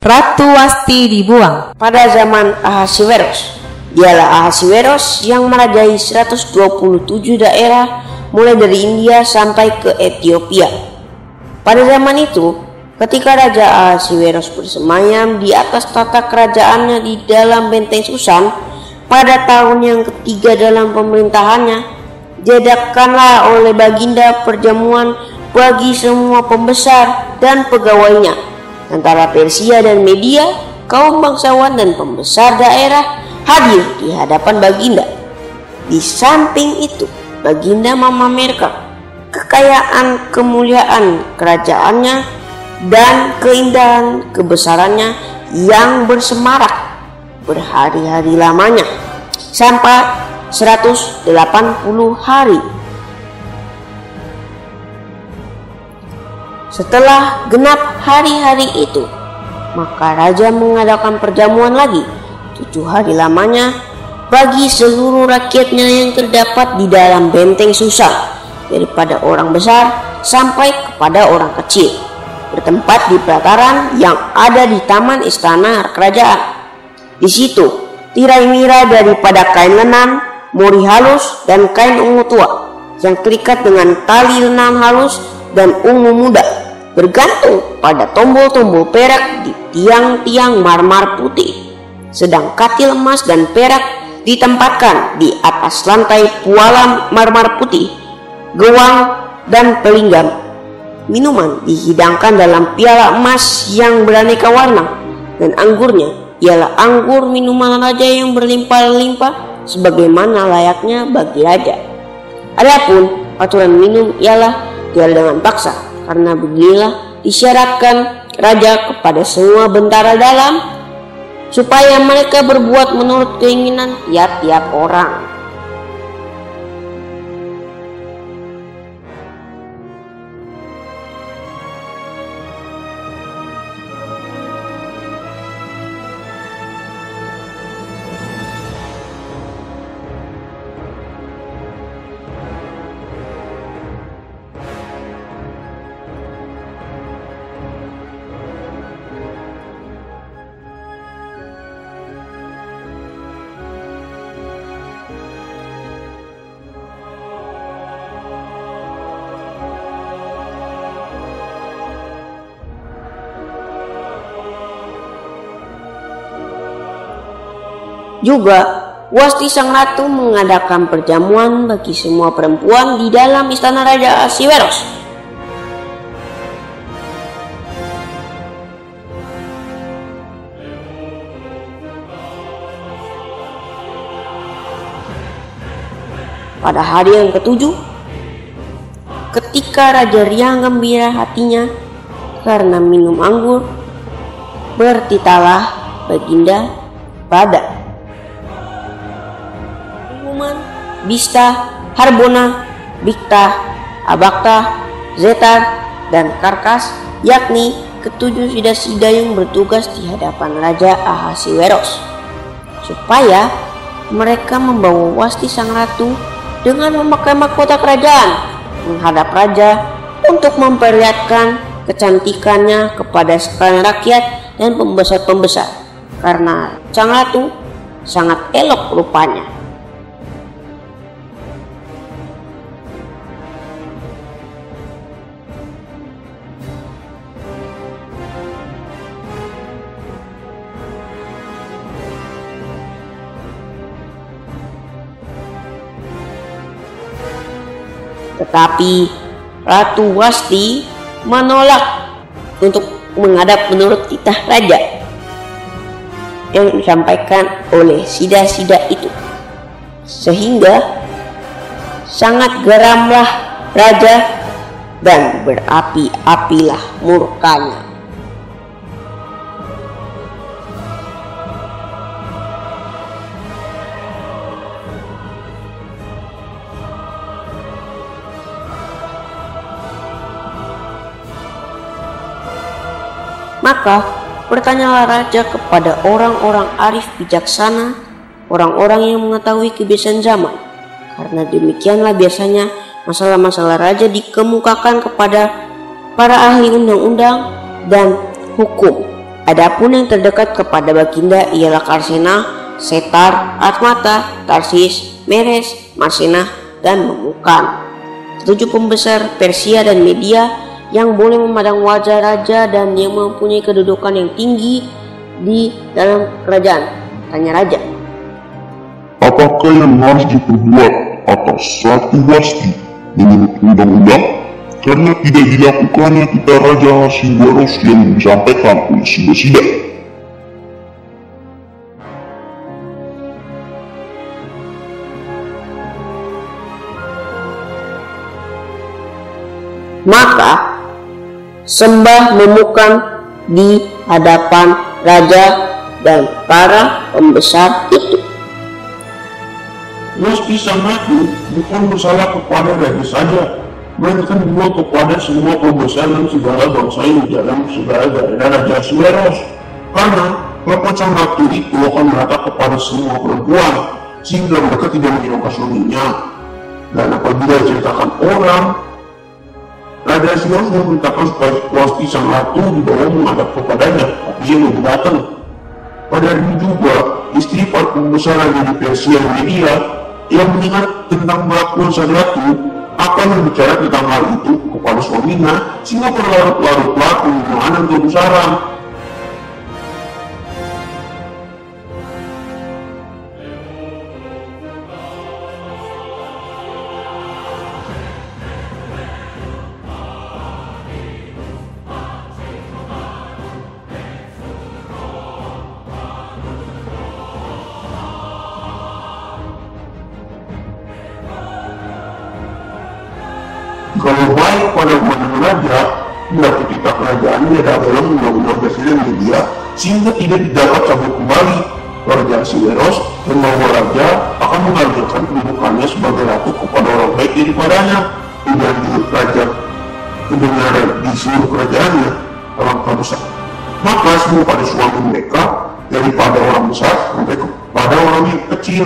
Ratu Wasti dibuang. Pada zaman Ahasiweros, dialah Ahasiweros yang merajai 127 daerah mulai dari India sampai ke Ethiopia. Pada zaman itu, ketika Raja Ahasiweros bersemayam di atas tata kerajaannya di dalam benteng Susan, pada tahun yang ketiga dalam pemerintahannya, diadakanlah oleh Baginda perjamuan bagi semua pembesar dan pegawainya antara Persia dan Media. Kaum bangsawan dan pembesar daerah hadir di hadapan Baginda. Di samping itu, Baginda memamerkan kekayaan, kemuliaan kerajaannya dan keindahan kebesarannya yang bersemarak berhari-hari lamanya sampai 180 hari. Setelah genap hari-hari itu, maka raja mengadakan perjamuan lagi 7 hari lamanya bagi seluruh rakyatnya yang terdapat di dalam benteng Susan, daripada orang besar sampai kepada orang kecil, bertempat di pelataran yang ada di taman istana kerajaan. Di situ tirai-mirai daripada kain lenan, mori halus, dan kain ungu tua yang terikat dengan tali lenan halus dan ungu muda bergantung pada tombol-tombol perak di tiang-tiang marmer putih, sedang katil emas dan perak ditempatkan di atas lantai pualam marmer putih, gewang dan pelinggam. Minuman dihidangkan dalam piala emas yang beraneka warna, dan anggurnya ialah anggur minuman raja yang berlimpah-limpah sebagaimana layaknya bagi raja. Adapun aturan minum ialah tidak dengan paksa, karena beginilah disyaratkan raja kepada semua bentara dalam, supaya mereka berbuat menurut keinginan tiap-tiap orang. Juga Wasti sang ratu mengadakan perjamuan bagi semua perempuan di dalam istana Raja Ahasiweros. Pada hari yang ketujuh, ketika raja riang gembira hatinya karena minum anggur, bertitalah Baginda pada Bista, Harbona, Bikta, Abakta, Zetar, dan Karkas, yakni ketujuh sida-sida yang bertugas di hadapan Raja Ahasiweros, supaya mereka membawa Wasti sang ratu dengan memakai mahkota kerajaan menghadap raja untuk memperlihatkan kecantikannya kepada sekalian rakyat dan pembesar-pembesar, karena sang ratu sangat elok rupanya. Tetapi Ratu Wasti menolak untuk menghadap menurut titah raja yang disampaikan oleh sida-sida itu, sehingga sangat geramlah raja dan berapi-apilah murkanya. Maka bertanyalah raja kepada orang-orang arif bijaksana, orang-orang yang mengetahui kebiasaan zaman, karena demikianlah biasanya masalah-masalah raja dikemukakan kepada para ahli undang-undang dan hukum Adapun yang terdekat kepada Baginda ialah Karsena, Setar, Atmata, Tarsis, Meres, Marsenah, dan Memukan. 7 pembesar Persia dan Media yang boleh memandang wajah raja dan yang mempunyai kedudukan yang tinggi di dalam kerajaan. Tanya raja. Apakah yang harus diperbuat atas satu wasti menurut undang-undang? Karena tidak dilakukannya kita Raja Ahasiweros yang disampaikan oleh Sida-Sida. Maka sembah Memukan di hadapan raja dan para pembesar itu. Wasti sang ratu bukan bersalah kepada raja saja, melainkan juga kepada semua pembesar dan segala bangsa yang dalam segala daerah Raja Ahasiweros. Karena kelakuan sang ratu itu akan merata kepada semua perempuan, sehingga mereka tidak menyangka suaminya. Dan apabila diceritakan orang, Raja Ahasiweros memerintahkan supaya wasti sang ratu dibawa menghadap kepadanya, tapi ia belum datang. Pada hari itu juga, istri para pembesar raja di Persia dan Media yang mendengar tentang kelakuan sang ratu akan berbicara tentang hal itu kepada suaminya, sehingga berlarut-larutlah penghinaan dan kebesaran. Kalau baik pada pandangan raja, berarti kita kerajaannya dalam undang-undang presiden Media, sehingga tidak didapat cabut kembali. Raja Ahasiweros dan bahwa raja akan mengajarkan kedudukannya sebagai ratu kepada orang baik daripadanya. Dan raja kebenaran di seluruh kerajaannya orang besar. Maka semua pada suami mereka, daripada orang besar sampai kepada orang yang kecil.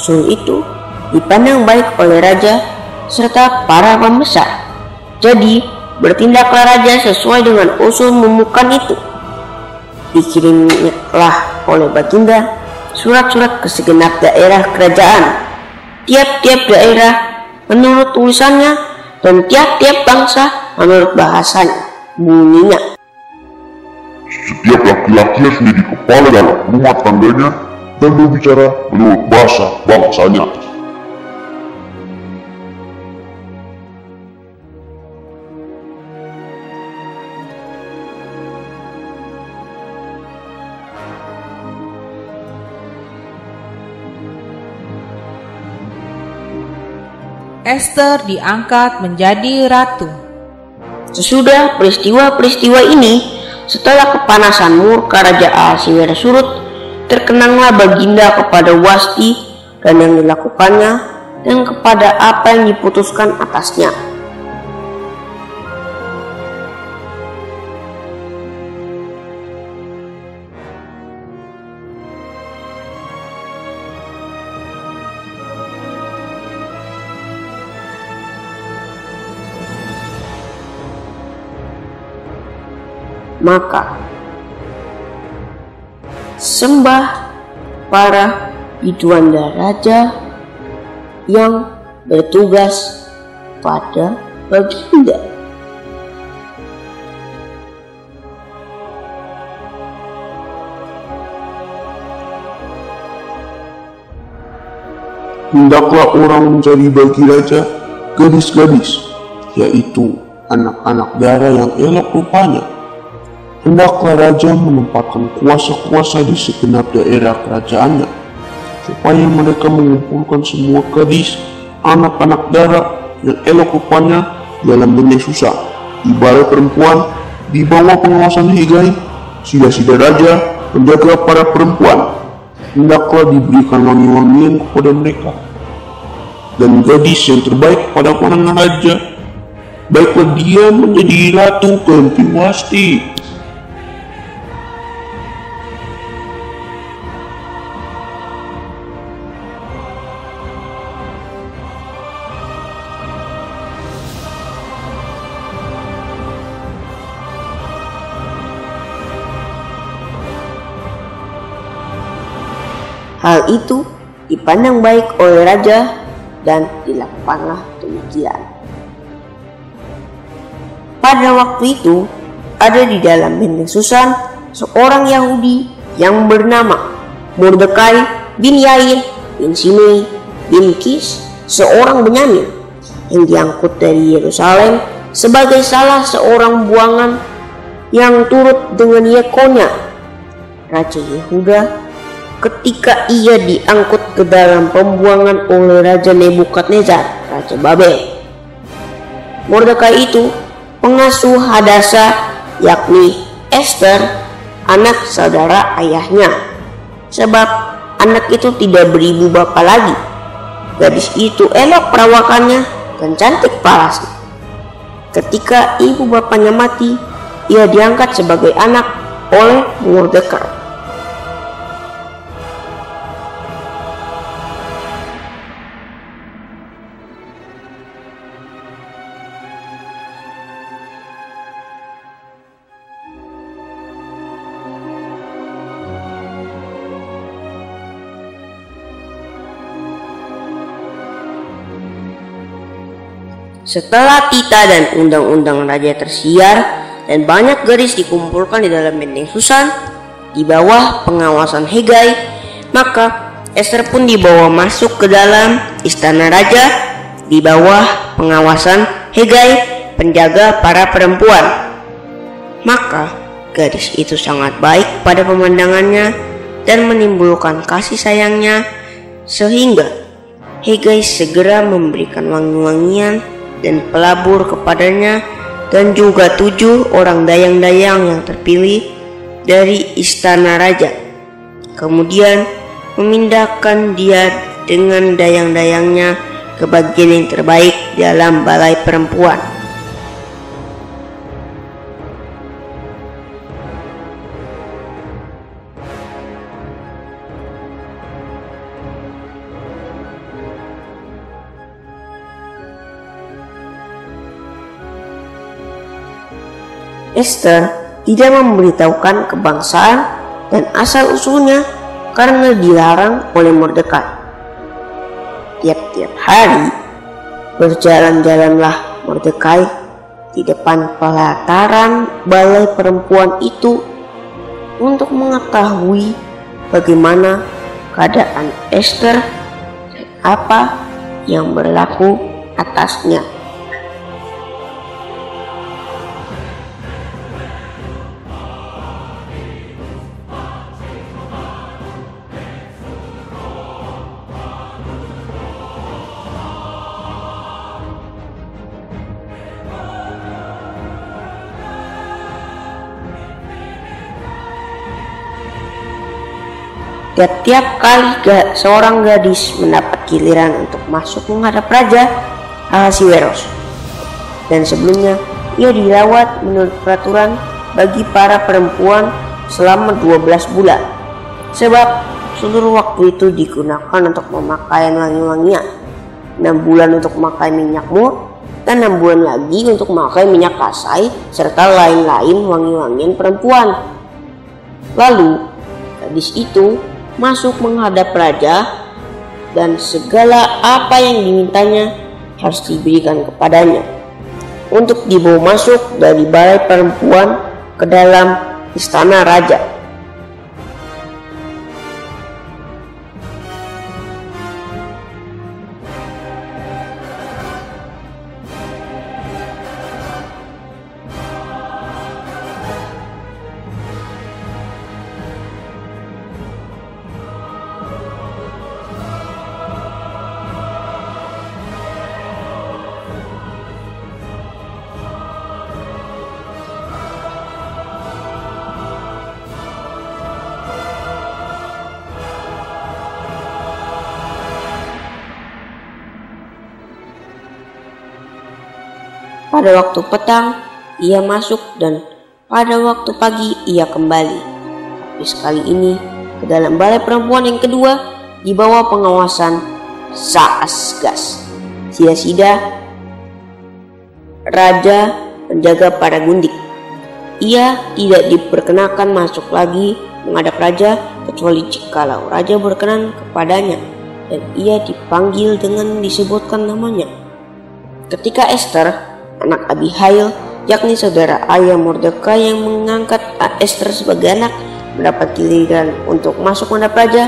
Usul itu dipandang baik oleh raja serta para pembesar. Jadi bertindaklah raja sesuai dengan usul Memukan itu. Dikirimlah oleh Baginda surat-surat ke segenap daerah kerajaan. Tiap-tiap daerah menurut tulisannya dan tiap-tiap bangsa menurut bahasanya, bunyinya. Setiap laki-laki harus menjadi kepala dalam rumah tangganya dan berbicara menurut bahasa bangsanya. Ester diangkat menjadi ratu. Sesudah peristiwa-peristiwa ini, setelah kepanasan murka Raja Ahasiweros surut, terkenanglah Baginda kepada Wasti dan yang dilakukannya dan kepada apa yang diputuskan atasnya. Maka sembah para Bidwanda raja yang bertugas pada Baginda. Hendaklah orang mencari bagi raja gadis-gadis, yaitu anak-anak dara yang elok rupanya. Hendaklah raja menempatkan kuasa-kuasa di segenap daerah kerajaannya, supaya mereka mengumpulkan semua gadis, anak-anak dara yang elok rupanya dalam benteng susah di balai perempuan di bawah pengawasan Hegai. Sida-sida raja menjaga para perempuan, hendaklah diberikan wangi-wangian kepada mereka, dan gadis yang terbaik pada pandangan raja, baiklah dia menjadi ratu Kempiwasti. Hal itu dipandang baik oleh raja dan dilakukanlah demikian. Pada waktu itu, ada di dalam benteng Susan seorang Yahudi yang bernama Mordekai bin Yair bin Simei bin Kis, seorang Benyamin yang diangkut dari Yerusalem sebagai salah seorang buangan yang turut dengan Yekonya, Raja Yehuda, ketika ia diangkut ke dalam pembuangan oleh Raja Nebukadnezar, Raja Babel. Mordekai itu pengasuh Hadasa, yakni Ester, anak saudara ayahnya, sebab anak itu tidak beribu bapa lagi. Gadis itu elok perawakannya dan cantik parasnya. Ketika ibu bapanya mati, ia diangkat sebagai anak oleh Mordekai. Setelah tita dan undang-undang raja tersiar dan banyak gadis dikumpulkan di dalam benteng Susan di bawah pengawasan Hegai, maka Ester pun dibawa masuk ke dalam istana raja di bawah pengawasan Hegai, penjaga para perempuan. Maka gadis itu sangat baik pada pemandangannya dan menimbulkan kasih sayangnya, sehingga Hegai segera memberikan wangi-wangian dan pelabur kepadanya, dan juga 7 orang dayang-dayang yang terpilih dari istana raja. Kemudian memindahkan dia dengan dayang-dayangnya ke bagian yang terbaik dalam balai perempuan. Ester tidak memberitahukan kebangsaan dan asal-usulnya karena dilarang oleh Mordekai. Tiap-tiap hari berjalan-jalanlah Mordekai di depan pelataran balai perempuan itu untuk mengetahui bagaimana keadaan Ester dan apa yang berlaku atasnya. Tiap-tiap kali seorang gadis mendapat giliran untuk masuk menghadap Raja Ahasiweros, dan sebelumnya ia dirawat menurut peraturan bagi para perempuan selama 12 bulan, sebab seluruh waktu itu digunakan untuk pemakaian wangi-wangian, 6 bulan untuk memakai minyak mur, dan 6 bulan lagi untuk memakai minyak kasai serta lain-lain wangi-wangian perempuan. Lalu gadis itu masuk menghadap raja, dan segala apa yang dimintanya harus diberikan kepadanya untuk dibawa masuk dari balai perempuan ke dalam istana raja. Pada waktu petang ia masuk dan pada waktu pagi ia kembali. Tapi sekali ini ke dalam balai perempuan yang kedua di bawah pengawasan Saasgas. Sida raja penjaga para gundik. Ia tidak diperkenakan masuk lagi menghadap raja kecuali jikalau raja berkenan kepadanya dan ia dipanggil dengan disebutkan namanya. Ketika Esther, anak Abihail, yakni saudara ayah Mordekai yang mengangkat Esther sebagai anak, mendapat giliran untuk masuk menghadap raja,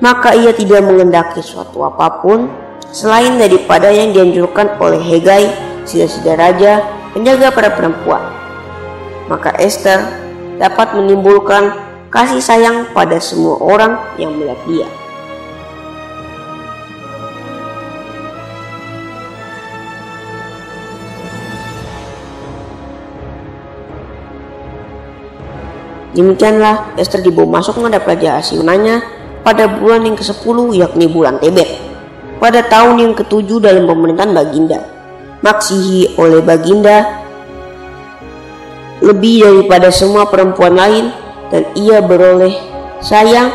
maka ia tidak mengendaki suatu apapun selain daripada yang dianjurkan oleh Hegai, sida-sida raja, penjaga para perempuan. Maka Esther dapat menimbulkan kasih sayang pada semua orang yang melihat dia. Demikianlah Esther dibawa masuk menghadap Raja Ahasiwenanya pada bulan yang ke-10, yakni bulan Tebet, pada tahun yang ke-7 dalam pemerintahan Baginda. Maksihi oleh Baginda lebih daripada semua perempuan lain, dan ia beroleh sayang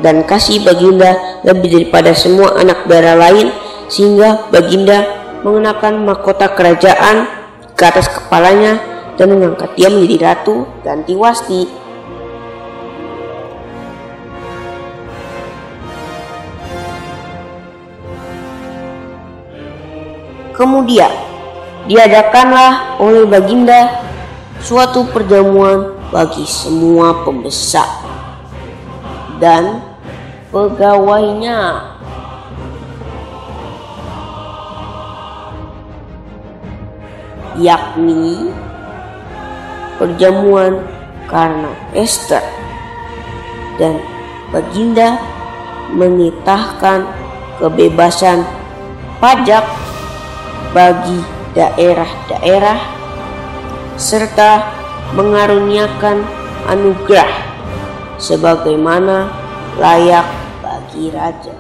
dan kasih Baginda lebih daripada semua anak darah lain, sehingga Baginda mengenakan mahkota kerajaan ke atas kepalanya dan mengangkat dia menjadi ratu ganti Wasti. Kemudian diadakanlah oleh Baginda suatu perjamuan bagi semua pembesar dan pegawainya, yakni perjamuan karena Esther, dan Baginda menitahkan kebebasan pajak bagi daerah-daerah serta mengaruniakan anugerah sebagaimana layak bagi raja.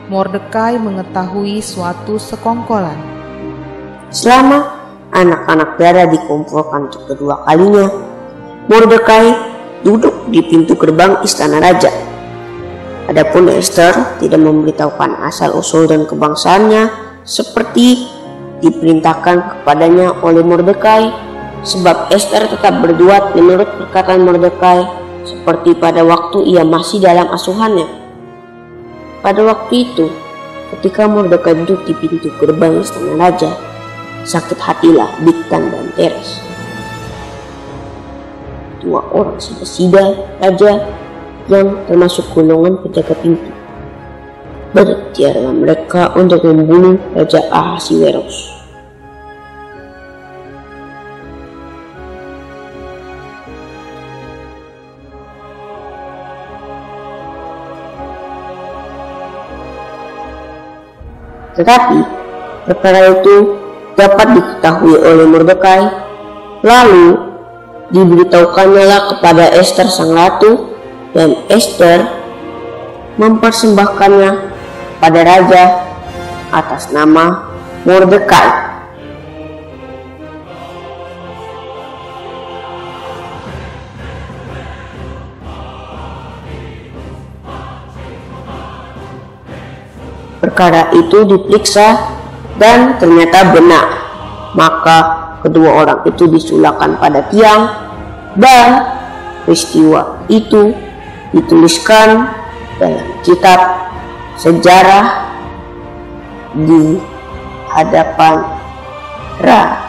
Mordekai mengetahui suatu sekongkolan. Selama anak-anak darah dikumpulkan untuk kedua kalinya, Mordekai duduk di pintu gerbang istana raja. Adapun Esther tidak memberitahukan asal-usul dan kebangsaannya seperti diperintahkan kepadanya oleh Mordekai, sebab Esther tetap berbuat menurut perkataan Mordekai seperti pada waktu ia masih dalam asuhannya. Pada waktu itu, ketika Mordekai duduk di pintu gerbang istana raja, sakit hatilah Bigtan dan Teres, dua orang sida raja yang termasuk golongan penjaga pintu. Berikhtiarlah mereka untuk membunuh Raja Ahasiweros. Tetapi perkara itu dapat diketahui oleh Mordekai. Lalu diberitahukannya kepada Ester sang ratu, dan Ester mempersembahkannya pada raja atas nama Mordekai. Perkara itu diperiksa dan ternyata benar. Maka kedua orang itu disulahkan pada tiang, dan peristiwa itu dituliskan dalam kitab sejarah di hadapan rakyat.